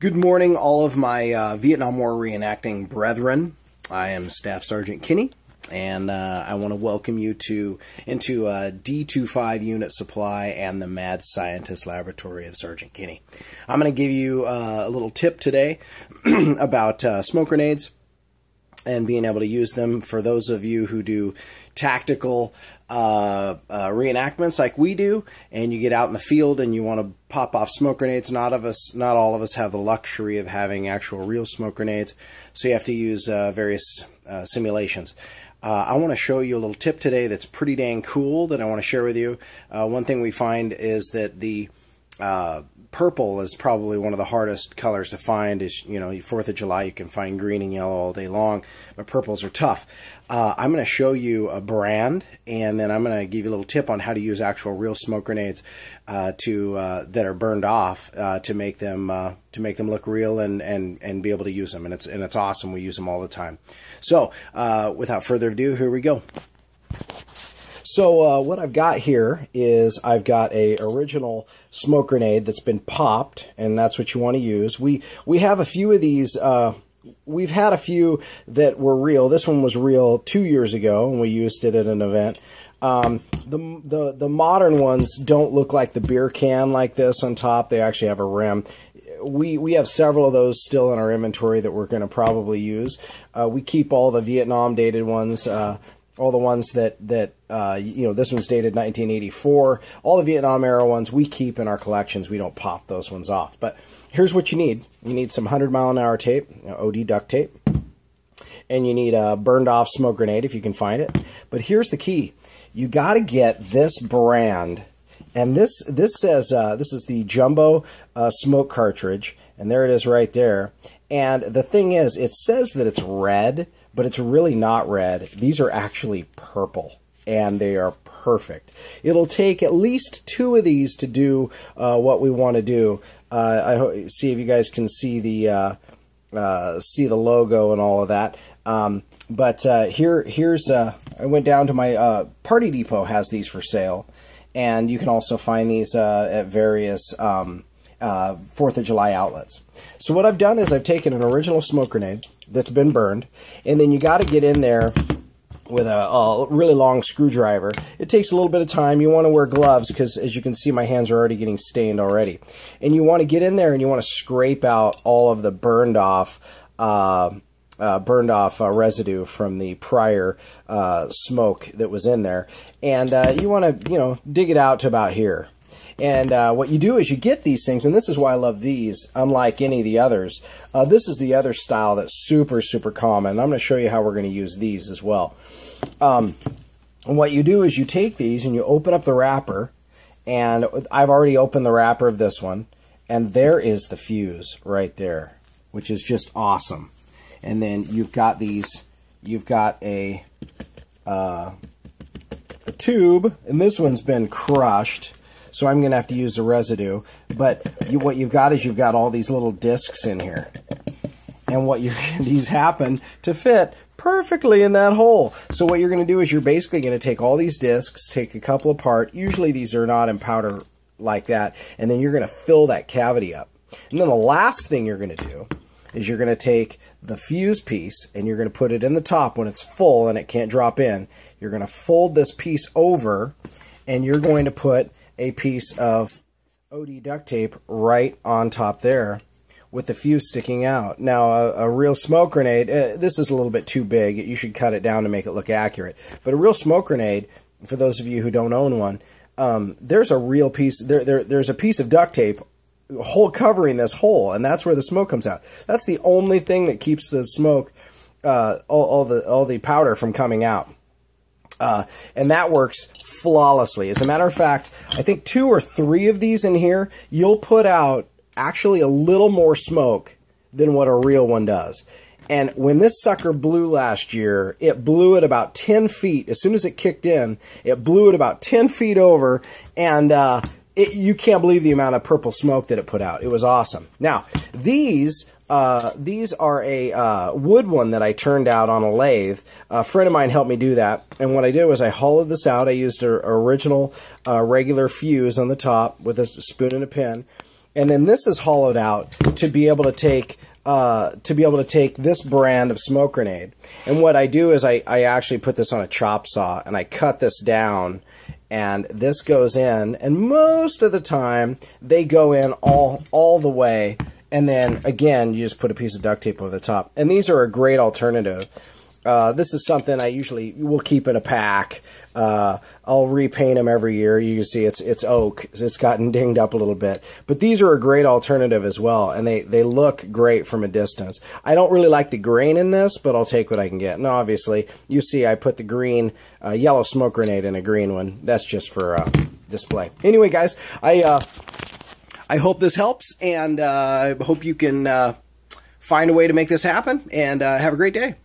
Good morning, all of my Vietnam War reenacting brethren. I am Staff Sergeant Kinney, and I want to welcome you into D25 Unit Supply and the Mad Scientist Laboratory of Sergeant Kinney. I'm going to give you a little tip today about smoke grenades and being able to use them for those of you who do tactical reenactments like we do, and you get out in the field and you want to pop off smoke grenades. Not all of us have the luxury of having actual real smoke grenades, so you have to use various simulations. I want to show you a little tip today that's pretty dang cool that I want to share with you. One thing we find is that the purple is probably one of the hardest colors to find. Is, you know, 4th of July, you can find green and yellow all day long, but purples are tough. I'm going to show you a brand, and then I'm going to give you a little tip on how to use actual real smoke grenades that are burned off to make them look real and be able to use them. And it's awesome. We use them all the time. So without further ado, here we go. So what I've got here is I've got a original smoke grenade that's been popped, and that's what you want to use. We have a few of these. We've had a few that were real. This one was real 2 years ago, and we used it at an event. The modern ones don't look like the beer can like this on top. They actually have a rim. We have several of those still in our inventory that we're going to probably use. We keep all the Vietnam dated ones. All the ones that you know, this one's dated 1984. All the Vietnam era ones we keep in our collections. We don't pop those ones off. But here's what you need. You need some 100-mile-an-hour tape, OD duct tape, and you need a burned off smoke grenade if you can find it. But here's the key. You got to get this brand, and this says this is the Jumbo smoke cartridge, and there it is right there. And the thing is, it says that it's red, but it's really not red. These are actually purple, and they are perfect. It'll take at least 2 of these to do what we want to do. I see if you guys can see the logo and all of that. But here's I went down to my Party Depot has these for sale, and you can also find these at various 4th of July outlets. So what I've done is I've taken an original smoke grenade that's been burned, and then you got to get in there with a really long screwdriver. It takes a little bit of time. You want to wear gloves because, as you can see, my hands are already getting stained already. And you want to get in there and you want to scrape out all of the burned off residue from the prior smoke that was in there. And you want to, you know, dig it out to about here. And what you do is you get these things, and this is why I love these, unlike any of the others. This is the other style that's super, super common. I'm going to show you how we're going to use these as well. And what you do is you take these and you open up the wrapper, and I've already opened the wrapper of this one, and there is the fuse right there, which is just awesome. And then you've got these, you've got a tube, and this one's been crushed. So I'm going to have to use the residue. But what you've got is you've got all these little discs in here. And these happen to fit perfectly in that hole. So what you're going to do is you're basically going to take all these discs, take a couple apart. Usually these are not in powder like that. And then you're going to fill that cavity up. And then the last thing you're going to do is you're going to take the fuse piece and you're going to put it in the top when it's full and it can't drop in. You're going to fold this piece over, and you're going to put a piece of OD duct tape right on top there with the fuse sticking out. Now, a real smoke grenade, this is a little bit too big. You should cut it down to make it look accurate. But a real smoke grenade, for those of you who don't own one, there's a real piece, there's a piece of duct tape covering this hole, and that's where the smoke comes out. That's the only thing that keeps the smoke, all the powder from coming out. And that works flawlessly. As a matter of fact, I think 2 or 3 of these in here, you'll put out actually a little more smoke than what a real one does. And when this sucker blew last year, it blew it about 10 feet. As soon as it kicked in, it blew it about 10 feet over, and you can't believe the amount of purple smoke that it put out. It was awesome. Now, these are a wood one that I turned out on a lathe. A friend of mine helped me do that, and what I did was I hollowed this out. I used an original regular fuse on the top with a spoon and a pin, and then this is hollowed out to be able to take this brand of smoke grenade. And what I do is I actually put this on a chop saw and I cut this down, and this goes in, and most of the time they go in all the way, and then again you just put a piece of duct tape over the top. And these are a great alternative. This is something I usually will keep in a pack. I'll repaint them every year. You can see it's oak. It's gotten dinged up a little bit. But these are a great alternative as well, and they look great from a distance. I don't really like the grain in this, but I'll take what I can get. And obviously, you see I put the green, yellow smoke grenade in a green one. That's just for display. Anyway, guys, I hope this helps, and I hope you can find a way to make this happen, and have a great day.